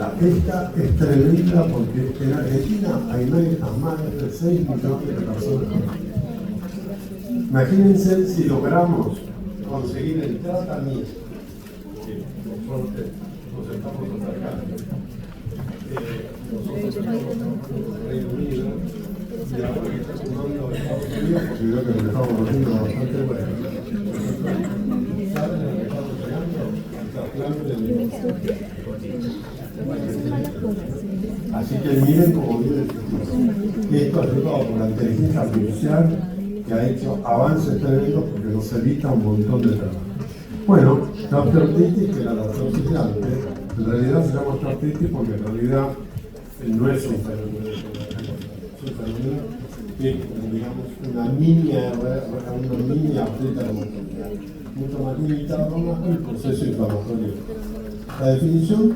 Esta es tremenda porque en Argentina hay más de 6 millones de personas. Imagínense si logramos conseguir el tratamiento, que por suerte nos estamos acercando. Nosotros estamos en Reino Unido y ahora que está sumando Estados Unidos, porque creo que lo estamos haciendo bastante bueno. ¿Saben a lo que estamos llegando? Así que miren cómo viene el futuro. Esto ayudado por la inteligencia artificial que ha hecho avances tremendos porque nos evita un montón de trabajo. Bueno, la osteoartritis, que era la artrosis grande, en realidad se llama osteoartritis porque en realidad no es un fenómeno de es un fenómeno que, digamos, una mini artritis reumatoidea, mucho más limitado más con el proceso inflamatorio. La definición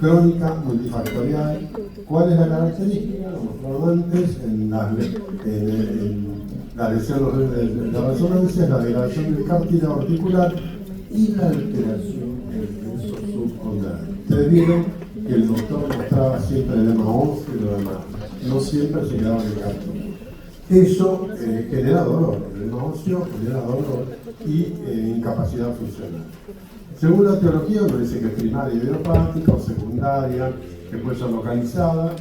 crónica multifactorial. ¿Cuál es la característica? Lo mostraba antes en la lesión de la resonancia, la degradación del cartílago articular y la alteración del peso subcondario. Ustedes vieron que el doctor mostraba siempre el edema óseo y lo demás, no siempre se quedaba en el cartílago. Eso genera dolor, el edema óseo genera dolor y incapacidad funcional. Según la teología, uno dice que es primaria y idiopática o secundaria, que puede ser localizada,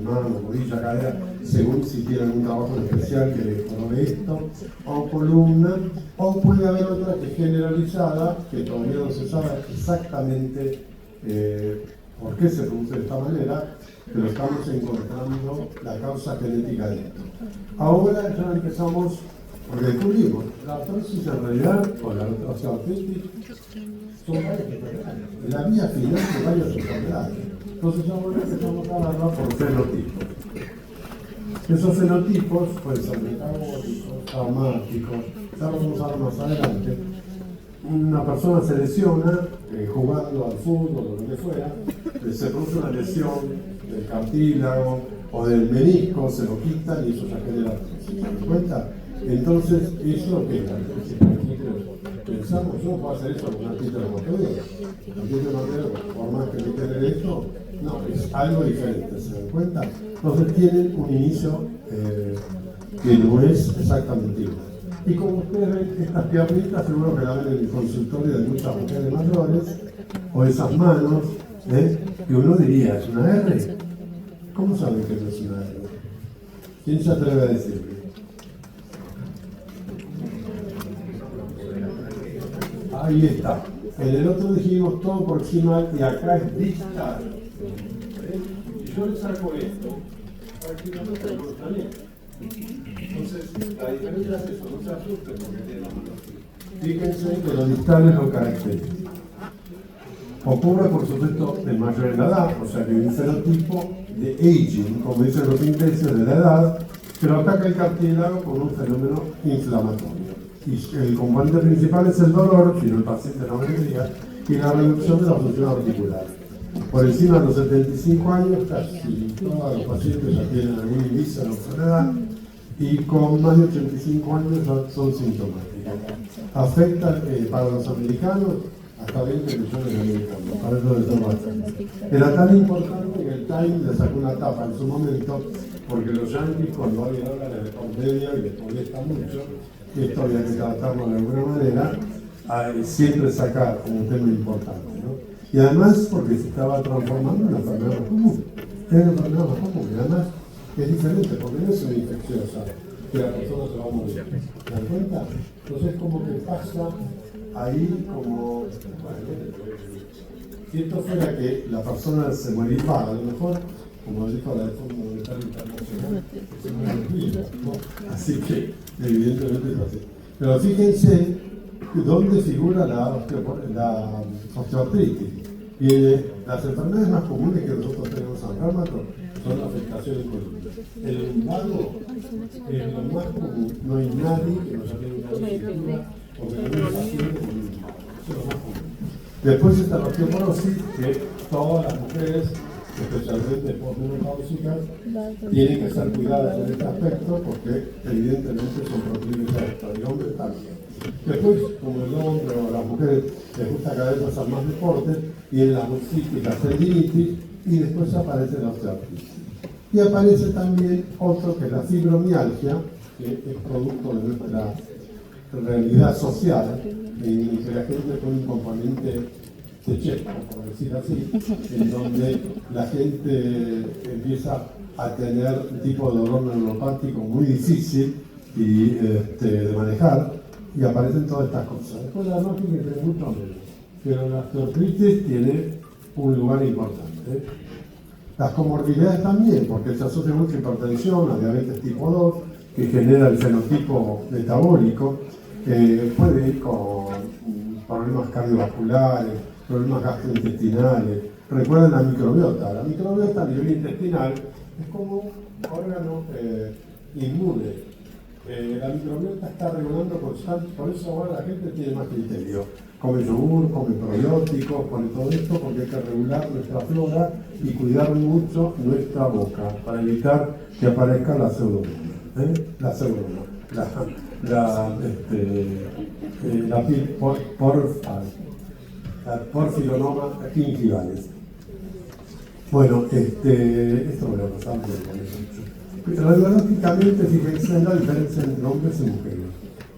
mano, rodilla, cadera, según si tienen un trabajo especial que les provee esto, o columna, o puede haber otra que es generalizada, que todavía no se sabe exactamente por qué se produce de esta manera, pero estamos encontrando la causa genética de esto. Ahora ya empezamos, porque descubrimos, la artrosis en realidad, o la osteoartritis, son varias enfermedades, la vía final de varias enfermedades. Entonces ahora empezamos a hablar por fenotipos. Esos fenotipos pueden ser metabólicos, traumáticos, ya lo vamos a ver más adelante. Una persona se lesiona jugando al fútbol o lo que fuera, se produce una lesión del cartílago o del menisco, se lo quitan y eso ya genera artrosis. ¿Se dan cuenta? Entonces, eso que pensamos, yo no puedo hacer eso con una artritis reumatoidea. La artritis reumatoidea, por más que me tener esto, no, es algo diferente, ¿se dan cuenta? Entonces tienen un inicio que no es exactamente igual. Y como ustedes ven, estas piernitas seguro que la ven en el consultorio de muchas mujeres mayores, o esas manos, que uno diría, ¿es una R? ¿Cómo saben que no es una R? ¿Quién se atreve a decirme? Ahí está. En el otro dijimos todo proximal y acá es distal. Si yo le saco esto, prácticamente no está bien. Entonces, la diferencia es eso, no se asusten porque tiene la mano así. Fíjense que lo distal es lo característico. Ocurre, por supuesto, en mayor en la edad, o sea que hay un fenotipo de aging, como dicen los ingleses, de la edad, pero ataca el cartílago con un fenómeno inflamatorio. Y el componente principal es el dolor, si no el paciente no vendría, y la reducción de la función articular. Por encima de los 75 años, casi todos los pacientes ya tienen algún inicio de la enfermedad, y con más de 85 años ya son sintomáticas. Afecta para los americanos hasta 20 millones de americanos, para eso de todo bastante. Era tan importante que el Time le sacó una tapa en su momento, porque los yanquis, cuando alguien habla de comedia y les molesta mucho, esto había que tratarlo de alguna manera, siempre sacar como un tema importante, ¿no? Y además porque se estaba transformando en una enfermedad más común. Es una enfermedad más común, y además es diferente, porque no es una infecciosa, que la persona se va a morir. ¿Se dan cuenta? Entonces como que pasa ahí como, bueno, si esto fuera que la persona se morirá, a lo mejor, como dijo la de Fondo Monetario Internacional, se muere, ¿no? Así que evidentemente es así. Pero fíjense dónde figura la osteoartritis. Y las enfermedades más comunes que nosotros tenemos en reumato son la afectación en columna. El lumbago es lo más común. No hay nadie que no haya tenido una lesión o que no haya paciente con lumbago. Eso es lo más común. Después está la osteoporosis, que todas las mujeres, especialmente posmenopáusicas, tienen que ser cuidadas en este aspecto porque evidentemente son proclives a esto, y hombres también. Después, como el hombre o las mujeres les gusta cada vez hacer más deporte, y en la bursitis y la tendinitis, y después aparece la osteoartritis. Y aparece también otro que es la fibromialgia, que es producto de nuestra realidad social, en que la gente pone un componente checheco, por decir así, en donde la gente empieza a tener un tipo de dolor neuropático muy difícil de manejar, y aparecen todas estas cosas. Después la máquina tiene mucho menos, pero la osteoartritis tiene un lugar importante. Las comorbilidades también, porque se asocia mucho a hipertensión, a diabetes tipo 2, que genera el fenotipo metabólico, puede ir con problemas cardiovasculares, problemas gastrointestinales. Recuerden la microbiota. La microbiota a nivel intestinal es como un órgano inmune. La microbiota está regulando constantemente, por eso ahora la gente tiene más criterio. Come yogur, come probióticos, pone todo esto porque hay que regular nuestra flora y cuidar mucho nuestra boca para evitar que aparezca la pseudomonas. La pseudomonas. La porfironoma gingivalis. Bueno, esto me lo pasaba mucho. Radiológicamente, fíjense en la diferencia entre hombres y mujeres.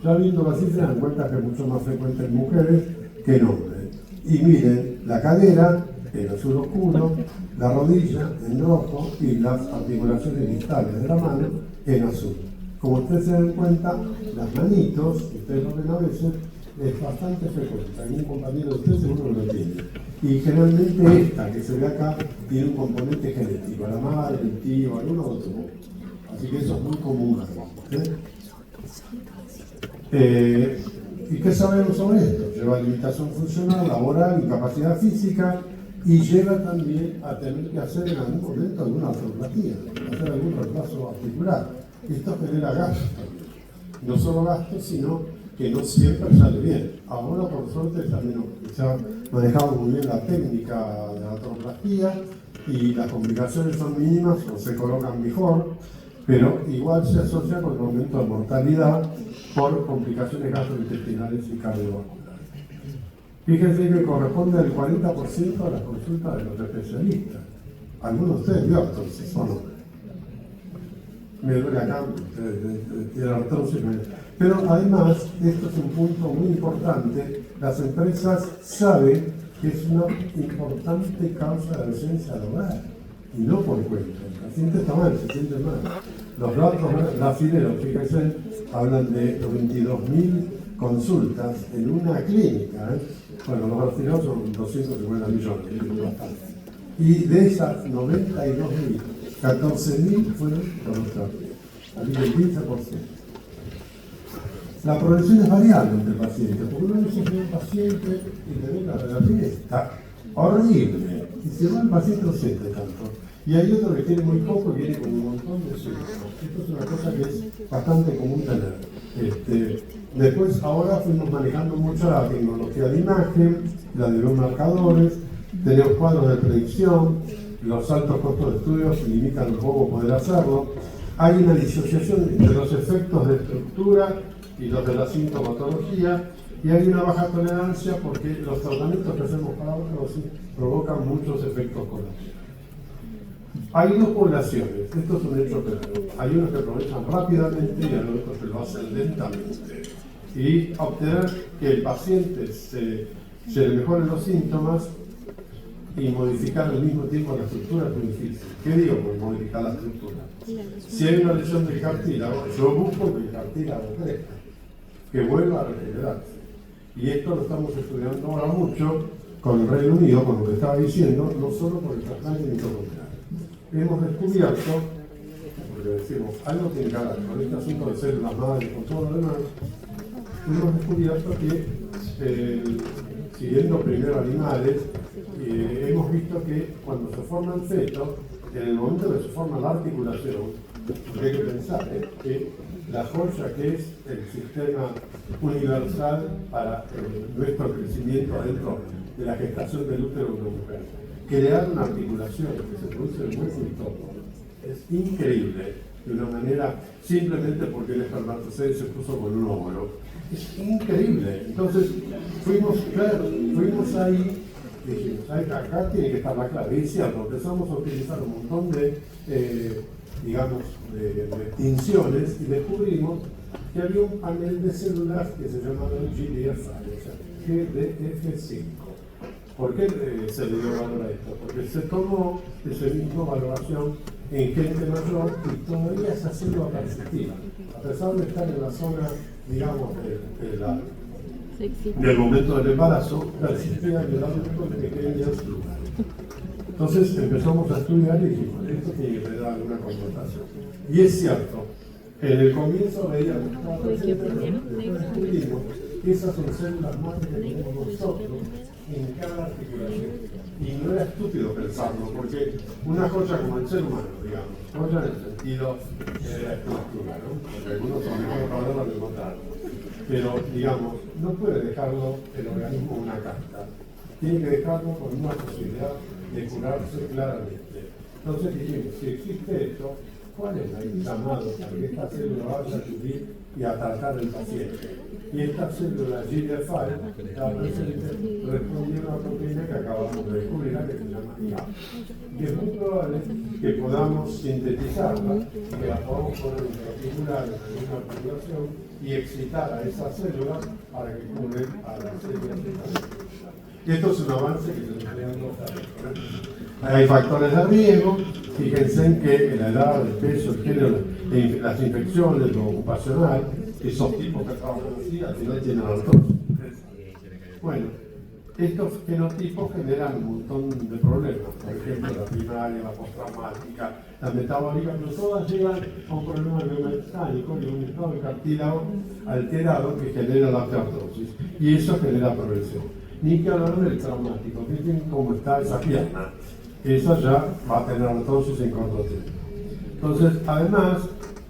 Ya viendo así se dan cuenta que es mucho más frecuente en mujeres que en hombres. Y miren, la cadera en azul oscuro, la rodilla en rojo y las articulaciones distales de la mano en azul. Como ustedes se dan cuenta, las manitos, ustedes lo ven a veces, es bastante frecuente. Hay un compañero de ustedes seguro que lo tiene. Y generalmente esta que se ve acá tiene un componente genético, la madre, el tío, alguno u otro. Así que eso es muy común. ¿Y qué sabemos sobre esto? Lleva limitación funcional, laboral, incapacidad física y lleva también a tener que hacer en algún momento alguna artroplastia, hacer algún reemplazo articular. Esto genera gastos también. No solo gastos, sino que no siempre sale bien. Ahora, por suerte, también se ha manejado muy bien la técnica de la artroplastia y las complicaciones son mínimas o se colocan mejor, pero igual se asocia con el aumento de mortalidad por complicaciones gastrointestinales y cardiovasculares. Fíjense que corresponde al 40% de las consultas de los especialistas. Algunos de ustedes vio artrosis, ¿o no? Me duele acá, tiene artrosis. Pero además, esto es un punto muy importante, las empresas saben que es una importante causa de ausencia laboral, y no por cuenta. El paciente está mal, se siente mal. Los datos brasileños, fíjense, hablan de 22.000 consultas en una clínica. Bueno, los brasileños son 250 millones, es bastante. Y de esas 92.000, 14.000 fueron por nuestra vida, al el 15%. La progresión es variable entre pacientes, porque uno dice que un paciente y te ve la relación está horrible, y si no el paciente no siente tanto. Y hay otro que tiene muy poco y viene con un montón de síntomas. Esto es una cosa que es bastante común tener. Después, ahora fuimos manejando mucho la tecnología de imagen, la de biomarcadores, tenemos cuadros de predicción, los altos costos de estudios limitan un poco poder hacerlo. Hay una disociación entre los efectos de estructura y los de la sintomatología, y hay una baja tolerancia porque los tratamientos que hacemos para artrosis provocan muchos efectos colaterales. Hay dos poblaciones, esto es un hecho claro. Hay unos que progresan rápidamente y hay otros que lo hacen lentamente. Y obtener que el paciente se le mejoren los síntomas y modificar al mismo tiempo la estructura es muy difícil. ¿Qué digo por modificar la estructura? Si hay una lesión del cartílago, yo busco que el cartílago crezca, que vuelva a regenerarse. Y esto lo estamos estudiando ahora mucho con el Reino Unido, con lo que estaba diciendo, no solo por el trasplante mitocondrial. Hemos descubierto, porque decimos, algo tiene que ver con este asunto de células madres, con todo lo demás, hemos descubierto que, siguiendo primero animales, hemos visto que cuando se forman fetos, en el momento que se forma la articulación, porque hay que pensar que la joya que es el sistema universal para nuestro crecimiento dentro de la gestación del útero de una mujer, crear una articulación que se produce en hueso y todo, es increíble, de una manera, simplemente porque el espermatozoide se puso con un óvulo. Es increíble. Entonces, fuimos ahí dijimos, acá tiene que estar la clave. Y es cierto, empezamos a utilizar un montón de, digamos, de tinciones y descubrimos que había un panel de células que se llamaba GDF5, o sea, GDF5. ¿Por qué se le dio valor a esto? Porque se tomó esa misma valoración en gente mayor y todavía esa célula persistía. A pesar de estar en la zona, digamos, del momento del embarazo, persistía en el adulto en pequeñas lugares. Entonces empezamos a estudiar y dijimos, esto tiene que tener alguna connotación. Y es cierto, en el comienzo veíamos que estaba presente, después descubrimos que esas son células madre que tenemos nosotros en cada articulación. Y no era estúpido pensarlo, porque una joya como el ser humano, digamos, joya en el sentido estructural, ¿no? Porque algunos son mejor palabras de encontrar. Pero, digamos, no puede dejarlo el organismo una carta. Tiene que dejarlo con una posibilidad de curarse claramente. Entonces dijimos, si existe esto, ¿cuál es el llamado para que esta célula vaya a subir y a tratar al paciente? Y esta célula GDF5 que está presente responde a una proteína que acabamos de descubrir, que se llama IAP. Y es muy probable que podamos sintetizarla, que la podamos poner intraarticular en una articulación y excitar a esa célula para que cure a las células. Y esto es un avance que se nos dando Hay factores de riesgo, fíjense en que la edad, el peso, el género, las infecciones, lo ocupacional, esos tipos que trabajan así, al final tienen artrosis. Bueno, estos fenotipos generan un montón de problemas, por ejemplo, la primaria, la postraumática, la metabólica, pero todas llegan a un problema biomecánico y un estado de cartílago alterado que genera la artrosis, y eso genera progresión. Ni que hablar del traumático, miren cómo está esa pierna. Esa ya va a tener artrosis en corto tiempo. Entonces, además,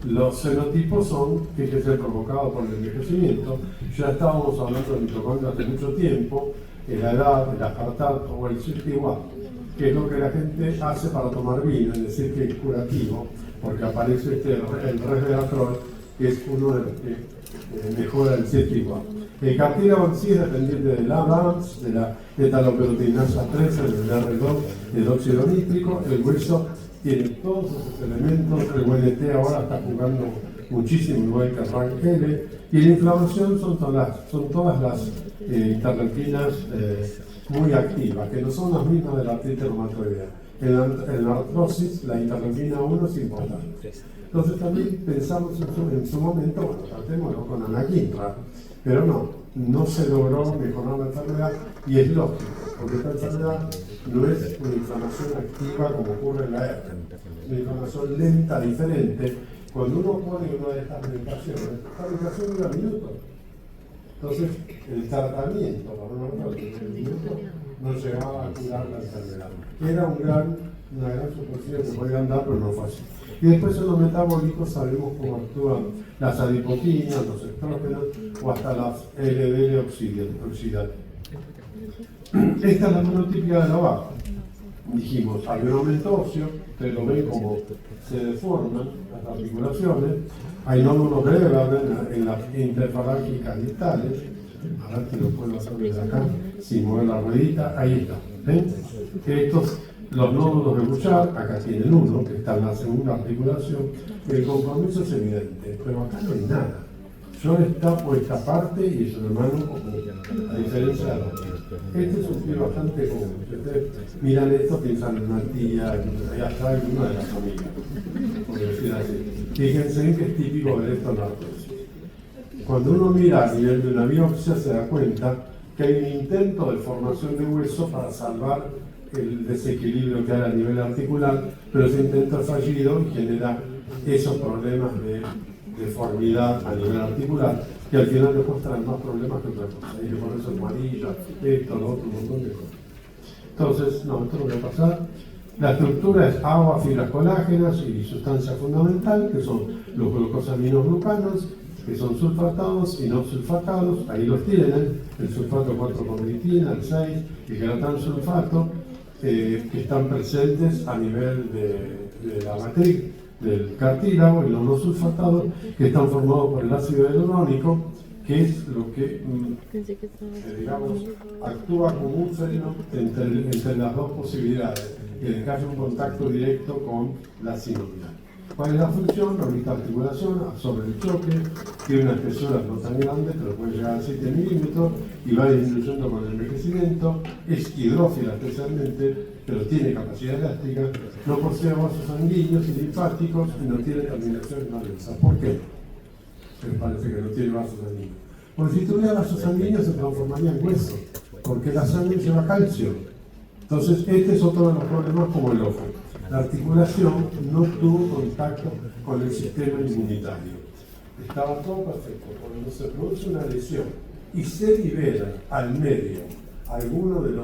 los fenotipos son, fíjense, provocados por el envejecimiento. Ya estábamos hablando de mitocondria hace mucho tiempo, en la edad, el aspartato o el SIRT-1, que es lo que la gente hace para tomar vino, es decir, que es curativo, porque aparece el resveratrol, que es uno de los que mejora el SIRT-1. El cartílago en sí es dependiente de la ADAMS, de la etaloperotinasa 13, del R2, del óxido nítrico. El hueso tiene todos esos elementos. El WNT ahora está jugando muchísimo, igual que Rangel. Y la inflamación son todas las interleuquinas muy activas, que no son las mismas de la artritis reumatoidea. En la artrosis, la interleuquina 1 es importante. Entonces también pensamos en su momento, bueno, tratémoslo con anaquinra, pero no se logró mejorar la enfermedad, y es lógico, porque esta enfermedad no es una inflamación activa como ocurre en la hernia, es una inflamación lenta, diferente. Cuando uno pone una de estas medicaciones, esta medicación dura minutos. Entonces, el tratamiento para una artrosis en minutos no llegaba a curar la enfermedad. Era una gran suposición que podían dar, pero no fue así. Y después en los metabólicos sabemos cómo actúan las adipoquinas, los estrógenos o hasta las LDL oxidativas. Esta es la monotípica de la vaca. Dijimos, hay un aumento óseo, ustedes lo ven como se deforman las articulaciones, hay nódulos de Weber en las interfalángicas distales. A ver si lo puedo hacer desde acá, sin mover la ruedita, ahí está. ¿Ven? Los nódulos de Bouchard, acá tienen uno, que está en la segunda articulación, y el compromiso es evidente, pero acá no hay nada. Yo destapo esta parte y es un hermano común, a diferencia de la otra. Este es un pie bastante común. Si ustedes miran esto, piensan en una tía, allá está en una de las familias, por decir así. Fíjense en que es típico ver esto en la artrosis. Cuando uno mira a nivel de una biopsia, se da cuenta que hay un intento de formación de hueso para salvar el desequilibrio que hay a nivel articular, pero ese intento es fallido y genera esos problemas de deformidad a nivel articular, que al final después traen más problemas que otra cosa. Hay que ponerse almohadilla, esto, lo otro, un montón de cosas. Entonces, esto es lo que va a pasar. La estructura es agua, fibras colágenas y sustancia fundamental, que son los glucosaminoglucanos, que son sulfatados y no sulfatados. Ahí los tienen, el sulfato 4-condroitina, el 6, el gratán sulfato, que están presentes a nivel de la matriz del cartílago, y los no sulfatados, que están formados por el ácido hialurónico, que es lo que, digamos, actúa como un freno entre las dos posibilidades, en el caso de un contacto directo con la sinovial. ¿Cuál es la función? Realiza articulación, absorbe el choque, tiene una espesura no tan grande, pero puede llegar a 7 milímetros y va disminuyendo con el envejecimiento, es hidrófila especialmente, pero tiene capacidad elástica, no posee vasos sanguíneos y linfáticos y no tiene terminaciones nerviosas. ¿Por qué? Me parece que no tiene vasos sanguíneos. Porque si tuviera vasos sanguíneos se transformaría en hueso, porque la sangre lleva calcio. Entonces, este es otro de los problemas como el ojo. La articulación no tuvo contacto con el sistema inmunitario. Estaba todo perfecto. Cuando se produce una lesión y se libera al medio alguno de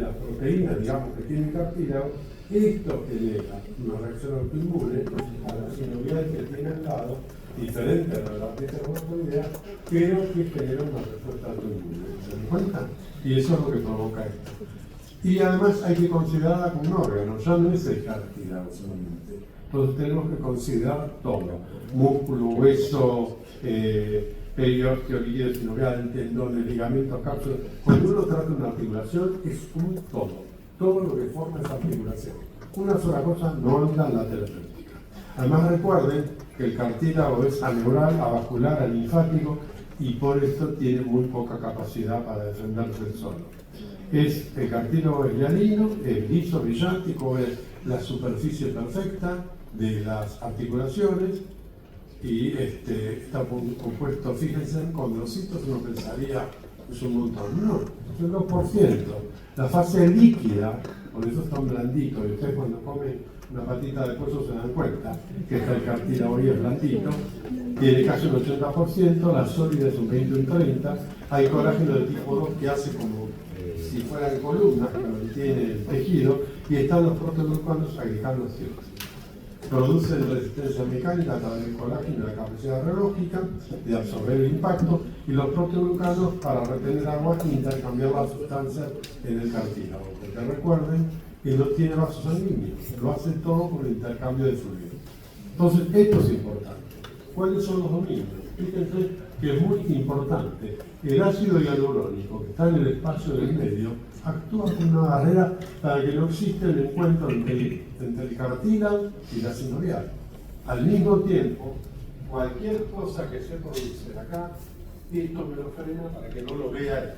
las proteínas, digamos, que tiene cartílago, esto genera una reacción autoinmune a la sinovial que tiene al lado, diferente a la de la heterogenoidea, pero que genera una respuesta autoinmune. ¿Se dan cuenta? Y eso es lo que provoca esto. Y además hay que considerarla como un órgano, ya no es el cartílago solamente. Entonces tenemos que considerar todo: músculo, hueso, periósteo, líquido sinovial, tendones, ligamentos, cápsulas. Cuando uno trata una articulación es un todo lo que forma esa articulación. Una sola cosa no anda en la terapéutica. Además recuerden que el cartílago es aneural, avascular, alinfático y por esto tiene muy poca capacidad para defenderse del solo. El cartílago es hialino, es liso, brillante, cubre la superficie perfecta de las articulaciones y está compuesto, fíjense, en condrocitos. Uno pensaría es un montón, no, es el 2%. La fase líquida, por eso es tan blandito, y ustedes cuando comen una patita de pollo se dan cuenta que está el cartílago y es blandito, tiene casi un 80%, la sólida es un 20 o un 30%, hay colágeno de tipo 2 que hace como si fueran columnas que mantiene el tejido, y están los proteoglucanos agregados. Producen resistencia mecánica a través del colágeno y la capacidad reológica de absorber el impacto, y los proteoglucanos para retener agua e intercambiar la sustancia en el cartílago. Porque recuerden que no tiene vasos sanguíneos, lo hace todo con el intercambio de fluidos. Entonces, esto es importante. ¿Cuáles son los dominios? Fíjense que es muy importante. El ácido hialurónico, que está en el espacio del medio, actúa como una barrera para que no exista el encuentro entre el cartílago y la sinovial. Al mismo tiempo, cualquier cosa que se produce acá, esto me lo frena para que no lo vea.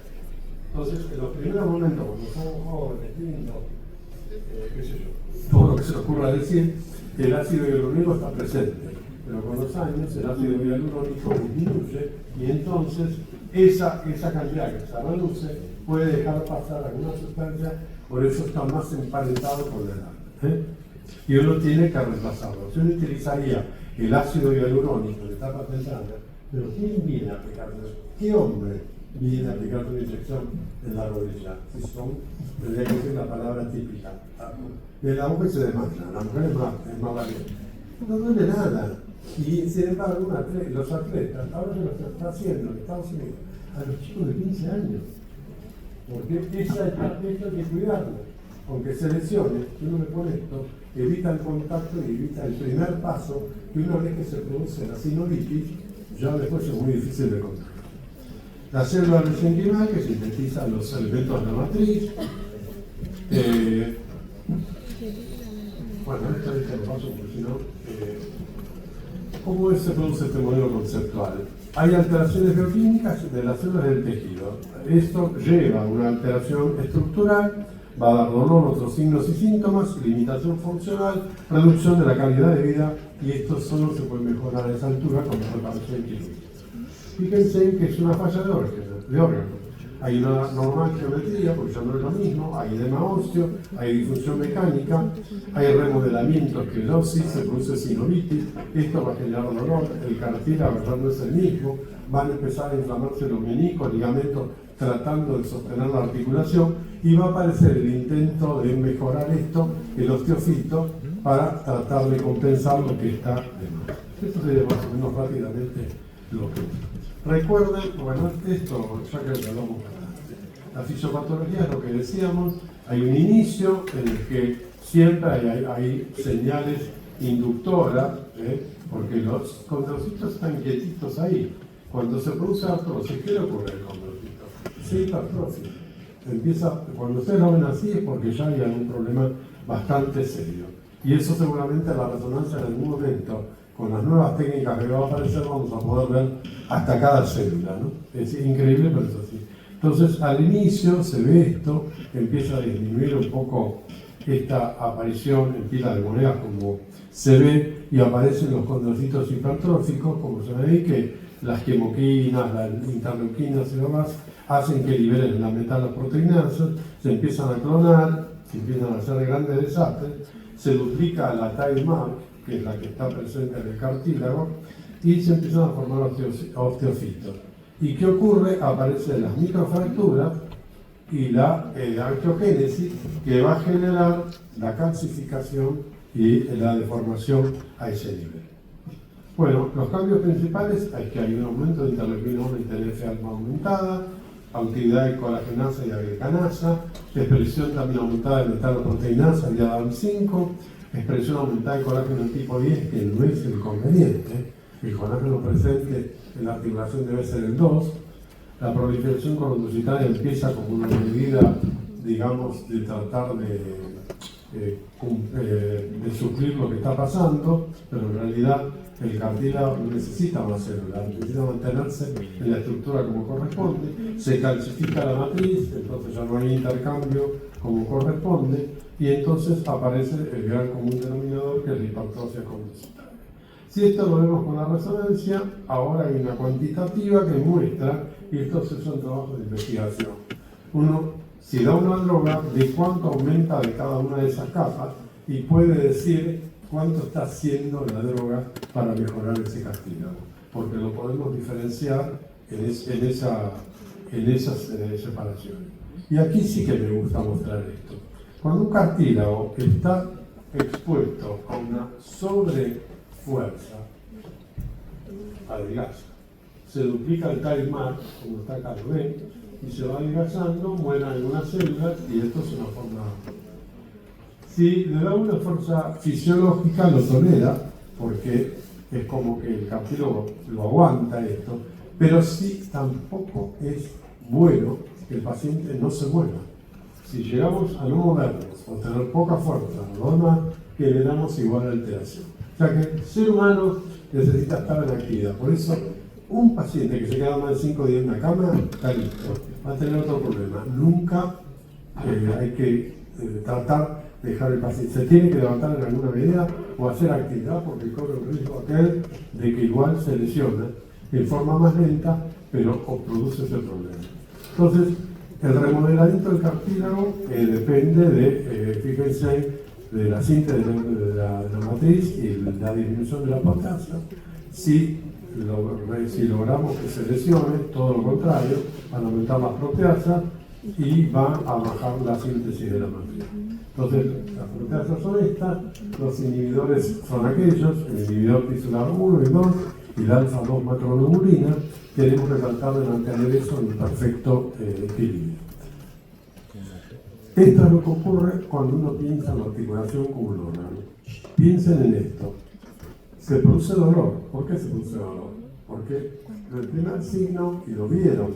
Entonces, en los primeros momentos, cuando somos jóvenes, lindos, qué sé yo, todo lo que se le ocurra decir, el ácido hialurónico está presente. Pero con los años el ácido hialurónico disminuye y entonces esa cantidad que se reduce puede dejar pasar alguna sustancia, por eso está más emparentado con la edad. Y uno tiene que reemplazarlo. Si uno utilizaría el ácido hialurónico de etapa temprana, pero ¿quién viene a aplicarse eso? ¿Qué hombre viene a aplicarse una inyección en la rodilla? Si son, tendría que decir la palabra típica. El hombre se desmaya, la mujer es más valiente. No duele nada. Y sin embargo, los atletas, ahora se lo está haciendo en Estados Unidos, a los chicos de 15 años. Porque esa etapa hay que cuidarla. Aunque se lesione, si uno le pone esto, evita el contacto y evita el primer paso, que una vez que se produce la sinovitis, ya después es muy difícil de controlar. La célula mesenquimal que sintetiza los elementos de la matriz. Bueno, esto es el paso, porque si no. ¿Cómo se produce este modelo conceptual? Hay alteraciones bioquímicas de las células del tejido. Esto lleva a una alteración estructural, va a dar dolor, otros signos y síntomas, limitación funcional, reducción de la calidad de vida, y esto solo se puede mejorar a esa altura con la reparación quirúrgica. Fíjense que es una falla de órganos. Hay una normal geometría, porque ya no es lo mismo, hay edema óseo, hay disfunción mecánica, hay remodelamiento, esclerosis, se produce sinovitis, esto va a generar dolor, el cartílago ya no es el mismo, van a empezar a inflamarse los meniscos, ligamentos, tratando de sostener la articulación, y va a aparecer el intento de mejorar esto, el osteofito, para tratar de compensar lo que está de más. Esto sería más o menos rápidamente lo que... Recuerden, bueno, esto ya creo que hablamos bastante. La fisiopatología es lo que decíamos, hay un inicio en el que siempre hay señales inductoras, porque los condrocitos están quietitos ahí, Cuando se produce artrosis, ¿qué le ocurre al condrocito? Se hipertrofia. Cuando ustedes lo ven así es porque ya hay algún problema bastante serio. Y eso seguramente la resonancia en algún momento, con las nuevas técnicas que van a aparecer, vamos a poder ver hasta cada célula, ¿no? Es increíble, pero es así. Entonces, al inicio se ve esto, empieza a disminuir un poco esta aparición en pila de monedas, como se ve, y aparecen los condrocitos hipertróficos, como se ve ahí, que las quimoquinas, las interleuquinas y demás hacen que liberen la metaloproteinasa, se empiezan a clonar, se empiezan a hacer grandes desastres, se duplica la tile mark, que es la que está presente en el cartílago, y se empiezan a formar osteofitos. ¿Y qué ocurre? Aparecen las microfracturas y la angiogénesis, que va a generar la calcificación y la deformación a ese nivel. Bueno, los cambios principales es que hay un aumento de interleuquina 1 y TNF-alfa aumentada, actividad de colagenasa y agrecanasa, expresión también aumentada de metaloproteinasa y ADAM5, expresión aumentada de colágeno tipo 10, que no es el conveniente. El colágeno presente en la articulación debe ser el 2. La proliferación colondrocitaria empieza como una medida, digamos, de tratar de suplir lo que está pasando, pero en realidad el cartílago no necesita más células, necesita mantenerse en la estructura como corresponde, se calcifica la matriz, entonces ya no hay intercambio como corresponde, y entonces aparece el gran común denominador, que es la hipertrofia condrocitaria. Si esto lo vemos con la resonancia, ahora hay una cuantitativa que muestra, y estos son trabajos de investigación. Uno, si da una droga, de cuánto aumenta de cada una de esas capas, y puede decir cuánto está haciendo la droga para mejorar ese cartílago, porque lo podemos diferenciar en esas separaciones. Y aquí sí que me gusta mostrar esto. Cuando un cartílago está expuesto a una sobrefuerza, adelgaza. Se duplica el time mark, como está acá, lo ven, y se va adelgazando, mueren algunas células, y esto es una forma. Si le da una fuerza fisiológica, lo tolera, porque es como que el cartílago lo aguanta esto, pero sí tampoco es bueno que el paciente no se mueva. Si llegamos a no movernos o tener poca fuerza, lo demás, generamos igual alteración. O sea que el ser humano necesita estar en actividad. Por eso, un paciente que se queda más de 5 días en la cama, está listo. Va a tener otro problema. Nunca hay que tratar de dejar el paciente. Se tiene que levantar en alguna medida o hacer actividad, porque corre el riesgo aquel de que igual se lesiona en forma más lenta, pero produce ese problema. Entonces, el remodelamiento del cartílago depende de, fíjense, de la síntesis de la matriz y la disminución de la potencia. Si logramos que se lesione, todo lo contrario, van a aumentar las proteasas y van a bajar la síntesis de la matriz. Entonces, las proteasas son estas, los inhibidores son aquellos, el inhibidor tisular 1 y 2 y la alfa-2 macroglobulina. Tenemos que tratar de mantener eso en perfecto equilibrio. Esto es lo que ocurre cuando uno piensa en la articulación como un órgano. Piensen en esto. Se produce dolor. ¿Por qué se produce dolor? Porque el primer signo, y lo vieron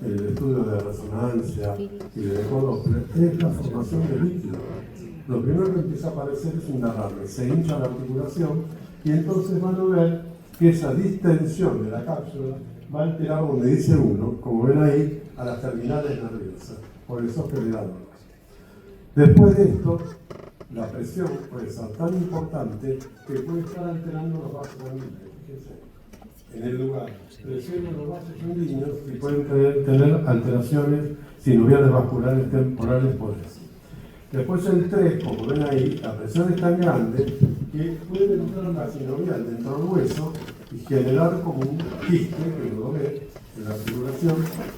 en el estudio de resonancia y de ecodoppler, es la formación de líquido. Lo primero que empieza a aparecer es un derrame. Se hincha la articulación y entonces van a ver que esa distensión de la cápsula va a alterar, donde dice uno, como ven ahí, a las terminales nerviosas. Por eso es que le da dolor. Después de esto, la presión puede ser tan importante que puede estar alterando los vasos sanguíneos. Fíjense, en el lugar, presionan los vasos sanguíneos y pueden tener alteraciones sinoviales vasculares temporales por eso. Después el 3, como ven ahí, la presión es tan grande que puede entrar la sinovial dentro del hueso y generar como un quiste, que lo ve en la articulación,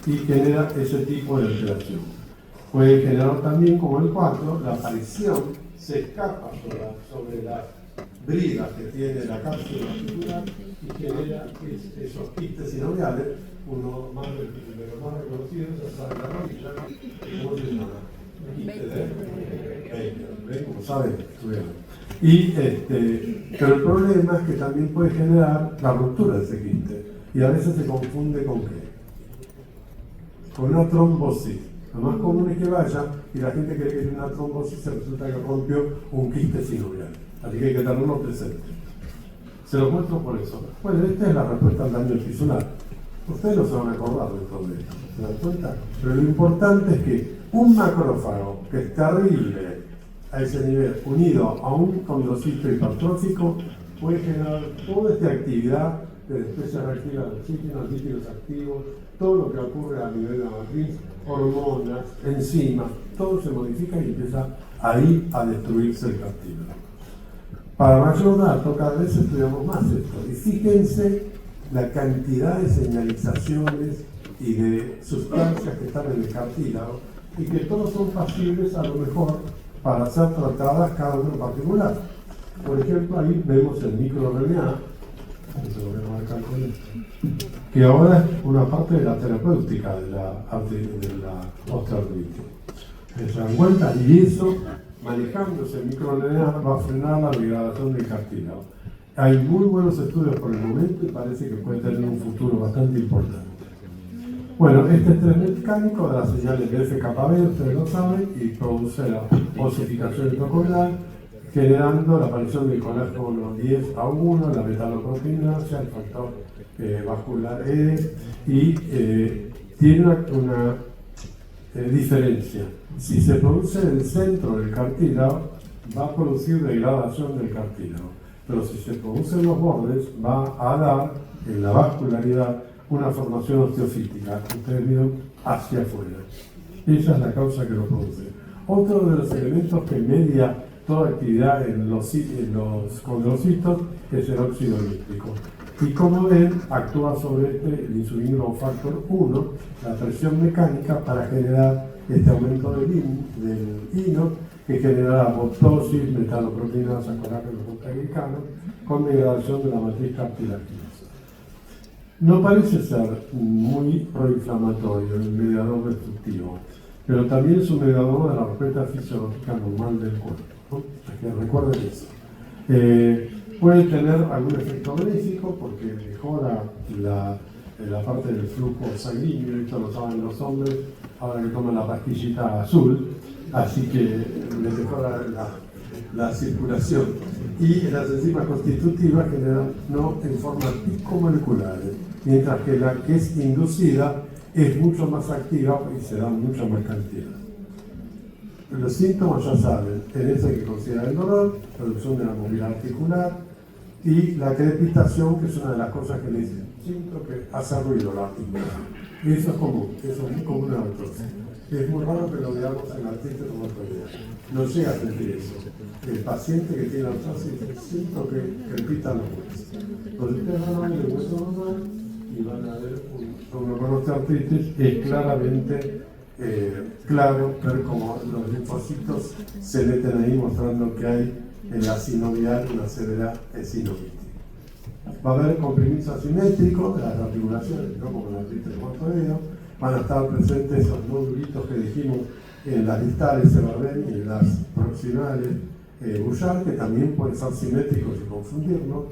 y genera ese tipo de alteración. Puede generar también, como el 4, la aparición se escapa sobre las bridas que tiene la cápsula articular y genera esos quistes sinoviales. Uno más de los más reconocidos es la rodilla. ¿Cómo se llama? Quiste de Baker, como saben, pero el problema es que también puede generar la ruptura de ese quiste. y a veces se confunde con qué, con una trombosis. Lo más común es que vaya y la gente cree que tiene una trombosis y se resulta que rompió un quiste sinovial. Así que hay que tenerlo presente. Se lo muestro por eso. Bueno, esta es la respuesta al daño tisular. Ustedes no se van a acordar de todo esto, ¿se dan cuenta? Pero lo importante es que un macrófago que es terrible a ese nivel, unido a un condrocito hipertrófico, puede generar toda esta actividad de especies reactivas de oxígeno, lípidos activos, todo lo que ocurre a nivel de la matriz, hormonas, enzimas, todo se modifica y empieza ahí a destruirse el cartílago. Para mayor dato, cada vez estudiamos más esto. Y fíjense la cantidad de señalizaciones y de sustancias que están en el cartílago y que todos son pasibles a lo mejor para ser tratadas cada uno en particular. Por ejemplo, ahí vemos el microRNA, que ahora es una parte de la terapéutica de la osteoartritis. ¿Se dan cuenta? Y eso, manejándose el microRNA, va a frenar la degradación del cartílago. Hay muy buenos estudios por el momento y parece que puede tener un futuro bastante importante. Bueno, este estrés mecánico de las señales de FKB, ustedes lo saben, y produce la osificación mitocondrial, generando la aparición del colágeno 10A1, la metaloproteinasia, el factor vascular E, y tiene una diferencia. Si se produce en el centro del cartílago, va a producir degradación del cartílago. Pero si se produce en los bordes, va a dar en la vascularidad una formación osteofítica, ustedes vieron, hacia afuera. Esa es la causa que lo produce. Otro de los elementos que media toda actividad en los condrocitos es el óxido nítrico. Y como ven, actúa sobre el insulino factor 1, la presión mecánica, para generar este aumento del hino, que generará apoptosis, metaloproteinasa, colágeno glutaglicano, con degradación de la matriz cartilaginosa. No parece ser muy proinflamatorio, el mediador destructivo, pero también es un mediador de la respuesta fisiológica normal del cuerpo, ¿no? Así que recuerden eso. Puede tener algún efecto benéfico porque mejora la parte del flujo sanguíneo, esto lo saben los hombres, ahora que toman la pastillita azul, así que les mejora la circulación. Y las enzimas constitutivas generan no en forma picomoleculares, mientras que la que es inducida es mucho más activa y se da mucha más cantidad. Los síntomas ya saben, tenés que considerar el dolor, reducción de la movilidad articular y la crepitación, que es una de las cosas que le dicen, siento que hace ruido la articulación. Y eso es común, eso es muy común en la artrosis. Es muy raro que lo veamos en artritis reumatoidea. No llega a sentir eso. El paciente que tiene artrosis dice, siento que crepita los huesos. Entonces ustedes van a ver el hueso normal y van a ver uno con osteoartritis, es claramente claro ver cómo los linfocitos se meten ahí mostrando que hay en la sinovial una severa sinovitis. Va a haber comprimiso asimétrico de las articulaciones, no como en la artritis reumatoidea. Van a estar presentes esos nodulitos que dijimos en las distales Severden y en las proximales Bouchard, que también pueden ser simétricos y confundirnos.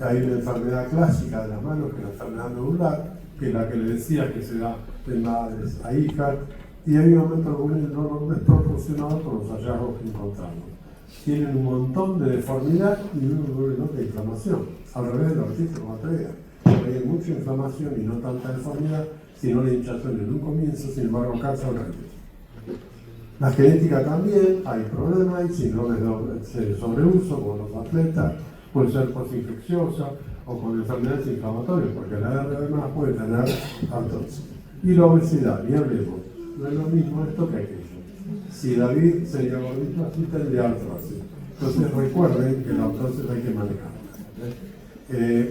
Hay una enfermedad clásica de las manos, que es la enfermedad nodular, que es la que le decía que se da de madres a hijas, y hay un aumento del volumen no desproporcionado con los hallazgos que encontramos. Tienen un montón de deformidad y un volumen de inflamación, al revés de la artritis reumatoidea. Hay mucha inflamación y no tanta deformidad, sino la hinchazón en un comienzo, sin embargo, causa una crisis. La genética también, hay problemas, hay síndromes de sobreuso con los atletas, puede ser postinfecciosa o con enfermedades inflamatorias, porque la RD+ puede tener artrosis. Y la obesidad, ni hablemos, no es lo mismo esto que aquello. Si David sería gordito, así tendría artrosis. Entonces recuerden que la artrosis hay que manejarla.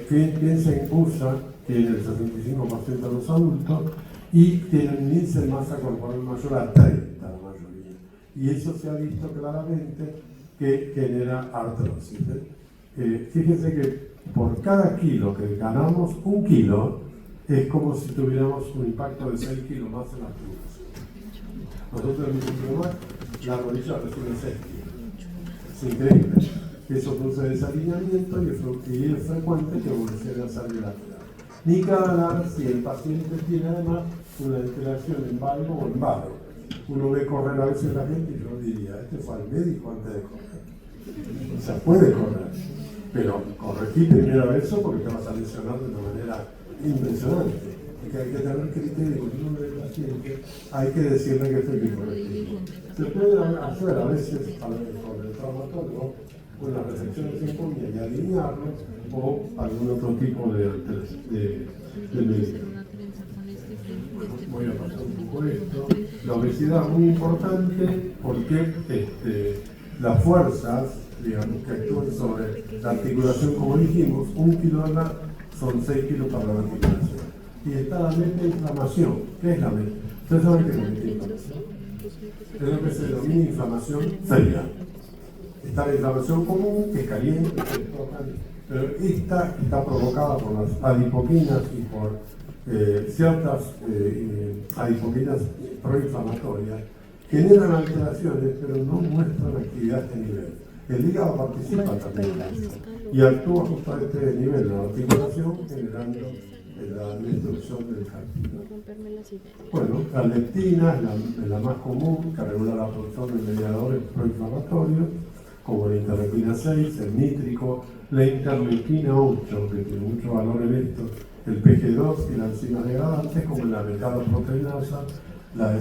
Piensen en USA, tiene el 65% de los adultos y tienen un índice de masa corporal mayor a 30, la mayoría. Y eso se ha visto claramente que genera artrosis. Fíjense que por cada kilo que ganamos, 1 kilo, es como si tuviéramos un impacto de 6 kilos más en la articulación. Nosotros hemos visto más, la rodilla recibe 6 kilos. Es increíble. Eso produce desalineamiento y es frecuente que evolucione hacia el lateral. ni que hablar si el paciente tiene además una alteración en valgo o en varo. Uno ve correr a veces la gente y yo diría, este fue al médico antes de correr. O sea, puede correr, pero corregí primero eso porque te vas a lesionar de una manera impresionante. Y que hay que tener criterio con el nombre del paciente, hay que decirle que esto hay que corregir. Se puede hacer a veces con el traumatólogo una resección de cinconia y alinearlo o algún otro tipo de medida. Bueno, voy a pasar un poco esto. La obesidad es muy importante porque las fuerzas, digamos, que actúan sobre la articulación, como dijimos, 1 kilo de la son 6 kilos para la articulación. Y está la metainflamación. ¿Qué es la meta? Ustedes saben qué es la metainflamación. Es lo que se denomina inflamación fría. Está la inflamación común, que es caliente, que es pero esta está provocada por las adipoquinas y por ciertas adipoquinas proinflamatorias, generan alteraciones, pero no muestran actividad a este nivel. El hígado participa también en eso y actúa justo a este nivel, la articulación, generando la destrucción del cartílago. Bueno, la leptina es la más común, que regula la producción de mediadores proinflamatorios, como la interleuquina 6, el nítrico, la interleuquina 8, que tiene mucho valor en esto, el PG2 y la enzima degradante, como la metaloproteinasa, la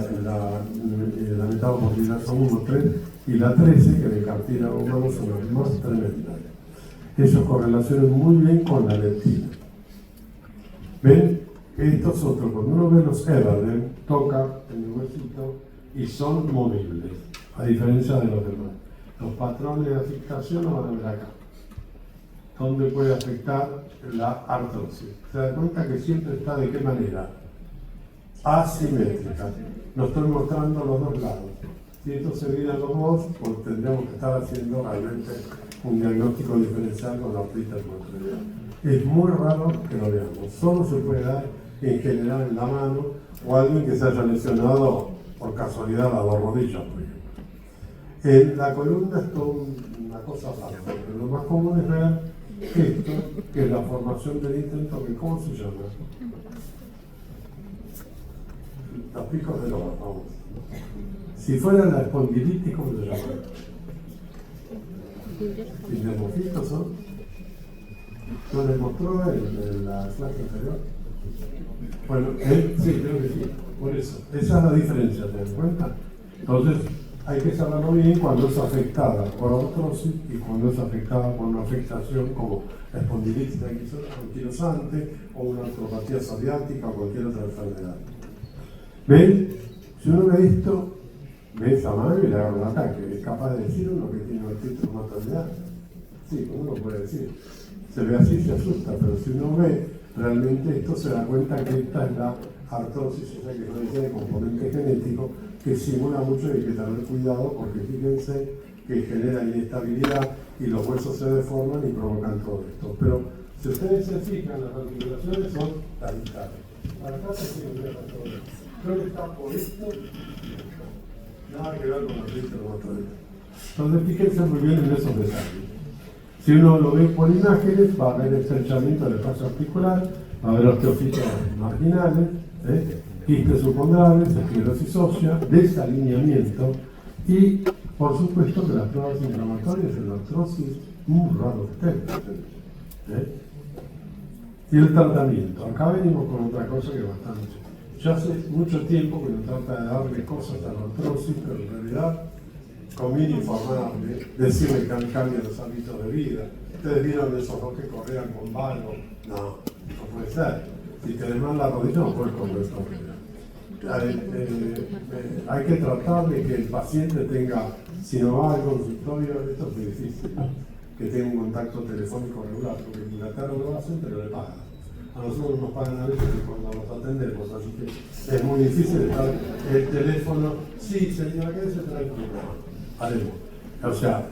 metaloproteinasa 1, 3 y la 13, que en el cartílago humano son las más tremendas. Eso correlaciona muy bien con la leptina. ¿Ven? Estos otros, cuando uno ve los Everden, toca en el huesito y son movibles, a diferencia de los demás. Los patrones de afectación lo van a ver acá, donde puede afectar la artrosis. Se da cuenta que siempre está de qué manera, asimétrica. No estoy mostrando los dos lados. Si esto se divide los dos, pues tendríamos que estar haciendo realmente un diagnóstico diferencial con la artritis reumatoidea. Es muy raro que lo veamos. Solo se puede dar en general en la mano o alguien que se haya lesionado por casualidad las dos rodillas, por ejemplo. En la columna es toda una cosa aparte, pero lo más común es ver esto, que es la formación del intento, que ¿cómo se llama? Los picos de loba, vamos. Si fuera la espondilitis, ¿cómo se llama? ¿Pindermofitos son? ¿No les mostró en la clase anterior? Bueno, sí, creo que sí, por eso. Esa es la diferencia, ¿te das cuenta? Entonces, hay que saberlo bien cuando es afectada por artrosis y cuando es afectada por una afectación como espondilitis anquilosante o una artropatía psoriática o cualquier otra enfermedad. ¿Ven? Si uno ve esto, ve esa mano y le agarra un ataque. ¿Es capaz de decir uno que tiene artritis reumatoidea? Sí, uno lo puede decir. Se ve así, se asusta, pero si uno ve realmente esto, se da cuenta que esta es la artrosis, o sea que no tiene componente genético, que simula mucho y hay que tener cuidado porque fíjense que genera inestabilidad y los huesos se deforman y provocan todo esto. Pero si ustedes se fijan, las articulaciones son talitales. Para acá se tiene que ver todo esto. Creo que está por esto, nada que ver con la artritis reumatoidea. Entonces fíjense muy bien en esos detalles. Si uno lo ve por imágenes, va a haber estrechamiento del espacio articular, va a haber osteofitos marginales, quistes subcondrales, esclerosis ósea, desalineamiento y, por supuesto, que las pruebas inflamatorias en la artrosis, muy raro que estén. Y el tratamiento. Acá venimos con otra cosa que es bastante. Ya hace mucho tiempo que uno trata de darle cosas a la artrosis, pero en realidad conviene informarle, decirle que cambien los hábitos de vida. Ustedes vieron esos dos que corrían con valgo. No puede ser. Si tenés mal la rodilla no puedes correr con ella. Hay que tratar de que el paciente tenga, si no va al consultorio, esto es difícil, que tenga un contacto telefónico regular, porque en Inglaterra lo hacen, pero le pagan. A nosotros nos pagan a veces cuando los atendemos, así que es muy difícil estar el teléfono. Sí, señora, ¿qué se trae el problema? Haremos. O sea,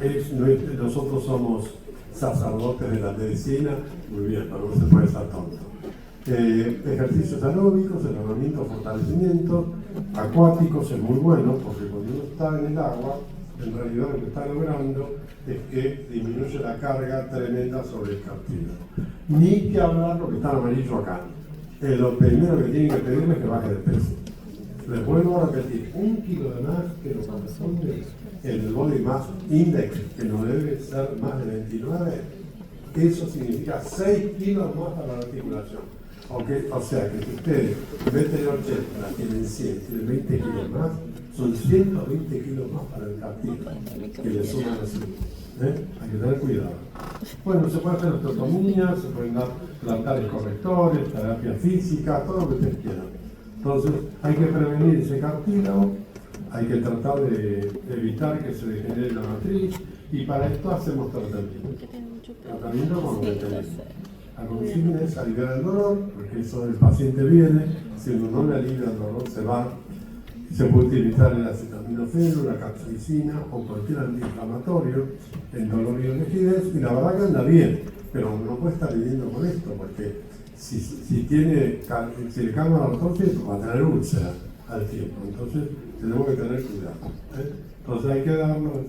nosotros somos sacerdotes de la medicina, muy bien, pero no se puede estar tonto. Ejercicios aeróbicos, entrenamiento, fortalecimiento, acuáticos es muy bueno, porque cuando uno está en el agua, en realidad lo que está logrando es que disminuye la carga tremenda sobre el cartílago. Ni que hablar lo que está en amarillo acá. lo primero que tienen que pedirle es que baje de peso. Les vuelvo a repetir, 1 kilo de más que lo corresponde el Body Mass Index, que no debe ser más de 29, eso significa 6 kilos más para la articulación. Okay, o sea que si ustedes en vez de 80 tienen 100, tienen 20 kilos más, son 120 kilos más para el cartílago que le suman así. Hay que tener cuidado. Bueno, se puede hacer osteotomía, se pueden dar plantares correctores, terapia física, todo lo que ustedes quieran. Entonces hay que prevenir ese cartílago, hay que tratar de evitar que se degenere la matriz y para esto hacemos tratamiento. Tratamiento con lo que tenemos. La consigna es aliviar el dolor, porque eso el paciente viene, si uno no le alivia el dolor se va. Se puede utilizar el acetaminofeno, la capsaicina o cualquier antiinflamatorio en dolor y en rigidez, y la verdad que anda bien, pero no puede estar viviendo con esto, porque si le cambia la ortosis va a tener úlcera al tiempo, entonces tenemos que tener cuidado. Entonces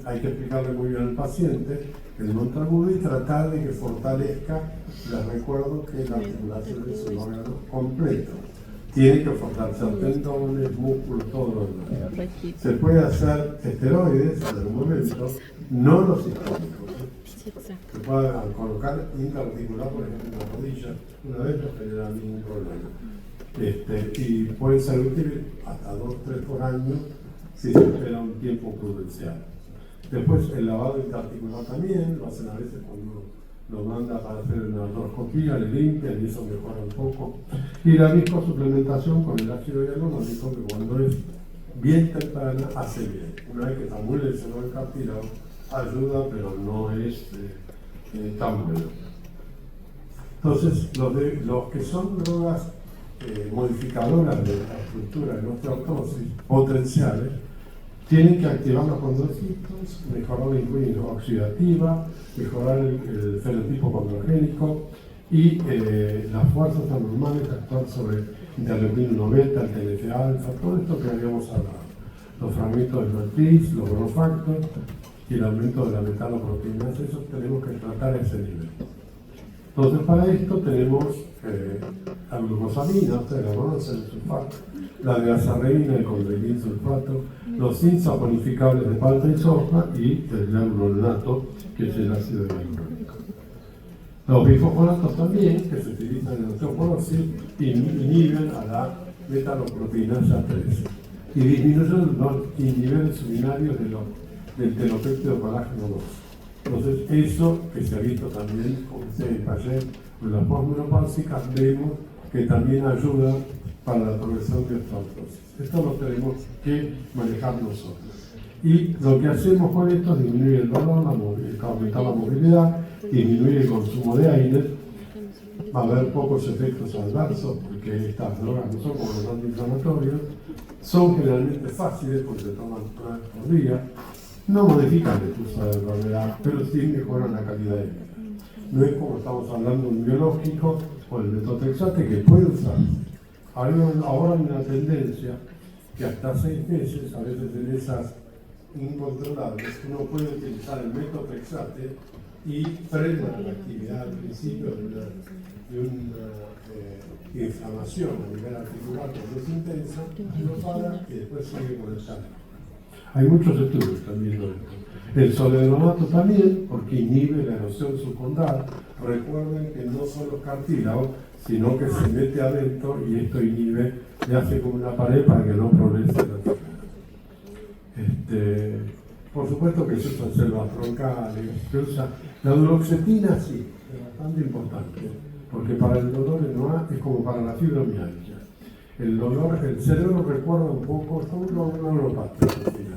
hay que explicarle muy bien al paciente el montagudo y tratar de que fortalezca. Les recuerdo que la articulación es un órgano completo. Tiene que fortalecer tendones, músculos, todo lo demás. Se puede hacer esteroides en algún momento, no los sistémicos. Se puede colocar intraarticular, por ejemplo, en la rodilla, una vez no genera ningún problema. Y pueden ser útiles hasta 2-3 por año si se espera un tiempo prudencial. Después el lavado interarticular también, lo hacen a veces cuando lo manda para hacer una artroscopía, le limpian y eso mejora un poco. Y la viscosuplementación con el ácido hialurónico, que cuando es bien temprana hace bien. Una vez que está muy lesionado el cartílago, ayuda, pero no es tan bueno. Entonces, los que son drogas modificadoras de la estructura de nuestra osteoartrosis, potenciales, tienen que activar los condrocitos, mejorar la inquina oxidativa, mejorar el fenotipo condrogénico y las fuerzas anormales, actuar sobre interleuquina 1 beta, el TNF-alfa, todo esto que habíamos hablado. Los fragmentos de matriz, los growth factors y el aumento de la metaloproteína, eso tenemos que tratar a ese nivel. Entonces, para esto tenemos la glucosamina, ustedes la conocen, el sulfato, la diazarreína, el condroitin sulfato, los insaponificables de palta y soja y el gluconato, que es el ácido hialurónico. Los bifosfonatos también, que se utilizan en osteoporosis, inhiben a la metaloproteinasa 3 y disminuyen los niveles urinarios del telopéptido colágeno 2. Entonces, eso que se ha visto también, como se detallé en las posmenopáusicas, vemos que también ayuda para la progresión de osteoporosis. Esto lo tenemos que manejar nosotros. Y lo que hacemos con esto es disminuir el dolor, aumentar la movilidad, disminuir el consumo de aire. Va a haber pocos efectos adversos porque estas drogas no son como los antiinflamatorios, son generalmente fáciles porque se toman una vez por día. No modifican el curso de la enfermedad, pero sí mejoran la calidad de vida. No es como estamos hablando de un biológico o el metotrexate que puede usarse. Ahora hay una tendencia que hasta 6 meses, a veces en esas incontrolables, uno puede utilizar el metotrexate y frena la actividad al principio de una inflamación a nivel articular que es intensa, lo para y después sigue con el cambio. Hay muchos estudios también de esto. El soledronato también, porque inhibe la erosión subcondral. Recuerden que no son los cartílagos, sino que se mete adentro y esto inhibe, le hace como una pared para que no progrese la enfermedad. Por supuesto que se usan selvas troncales, se usa la duloxetina, sí, es bastante importante, porque para el dolor es como para la fibromialgia. El dolor, el cerebro recuerda un poco, es como una neuropatía al final.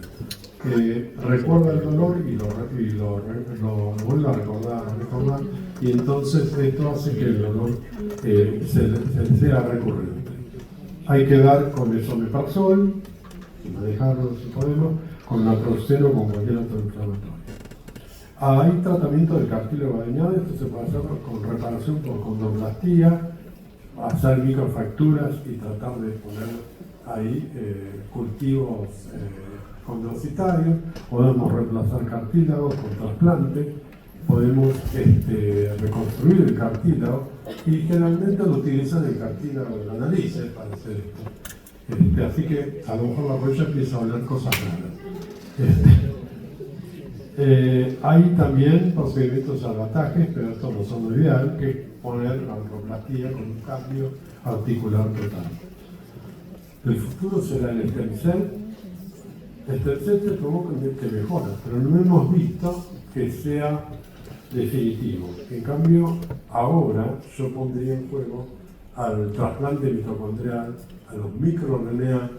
Recuerda el dolor y lo vuelve a recordar, y entonces esto hace que el dolor sea recurrente. Hay que dar con el omeprazol, y manejarlo si podemos, con naproxeno o con cualquier otro inflamatorio. Hay tratamiento del cartílago dañado, esto se puede hacer con reparación por condroplastía, hacer microfracturas y tratar de poner ahí cultivos condrocitarios. Podemos reemplazar cartílagos con trasplante, podemos reconstruir el cartílago y generalmente lo utilizan el cartílago de la nariz para hacer esto. Así que a lo mejor la rodilla empieza a hablar cosas raras. Hay también procedimientos salvatajes, pero estos no son lo ideal, que es poner la artroplastía con un cambio articular total. El futuro será el stem cell. El stem cell se provoca que mejora, pero no hemos visto que sea definitivo. En cambio, ahora yo pondría en juego al trasplante mitocondrial, a los microRNA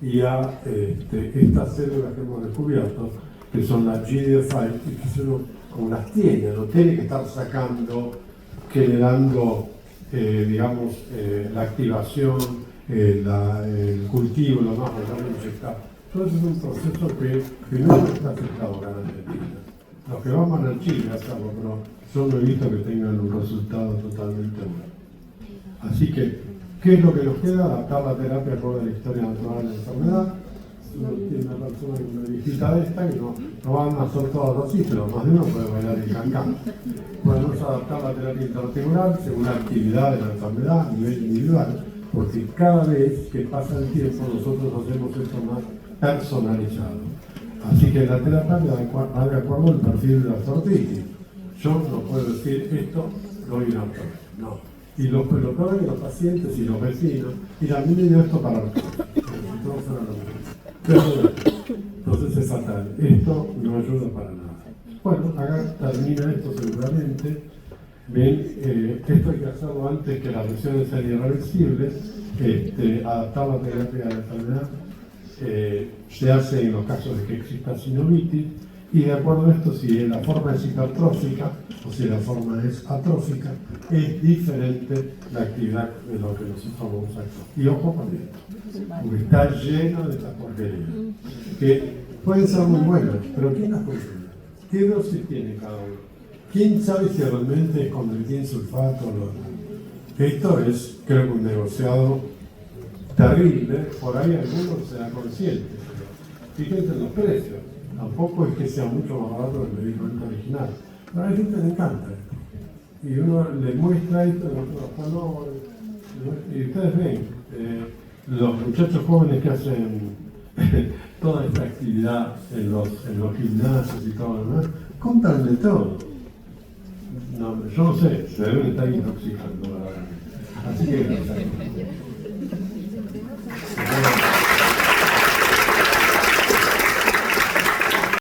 y a estas células que hemos descubierto, que son las GDF5, y que uno, como las tiene, no tiene que estar sacando, generando, la activación, el cultivo, lo más, inyectar. Todo eso es un proceso que primero está afectado acá en Argentina. Los que van a Chile a hacerlo, pero yo no he visto que tengan un resultado totalmente bueno. Así que, ¿qué es lo que nos queda? Adaptar la terapia acorde a la historia natural de la enfermedad. Si uno tiene una persona con una viejita de esta, que no van a hacer todos así, pero más de uno puede bailar el cancán. Podemos adaptar la terapia intraarticular según la actividad de la enfermedad a nivel individual, porque cada vez que pasa el tiempo nosotros hacemos esto más personalizado. Así que la terapia va de acuerdo al perfil de la artritis. Yo no puedo decir esto, doy una artritis, no. Y lo peor es que los pacientes y los vecinos, mira, a mí me dio esto para artritis. Entonces es fatal. Esto no ayuda para nada. Bueno, acá termina esto seguramente. Ven, esto hay que hacerlo antes que las lesiones sean irreversibles. Adaptar la terapia a la enfermedad se hace en los casos de que exista sinovitis, y de acuerdo a esto, si la forma es hipertrófica o si la forma es atrófica, es diferente la actividad de lo que nosotros vamos a hacer. Y ojo con esto, porque está lleno de estas porquerías, que pueden ser muy buenas, pero ¿quién las consume? ¿Qué dosis tiene cada uno? ¿Quién sabe si realmente es con el sulfato o no? Esto es, creo que un negociado terrible, por ahí algunos se da consciente. Fíjense en los precios, tampoco es que sea mucho más barato que el medicamento original, pero a la gente le encanta esto. Y uno le muestra esto en los colores, y ustedes ven, los muchachos jóvenes que hacen toda esta actividad en los gimnasios y todo lo demás, compran de todo. No, yo no sé, se deben estar intoxicando, la verdad. Así que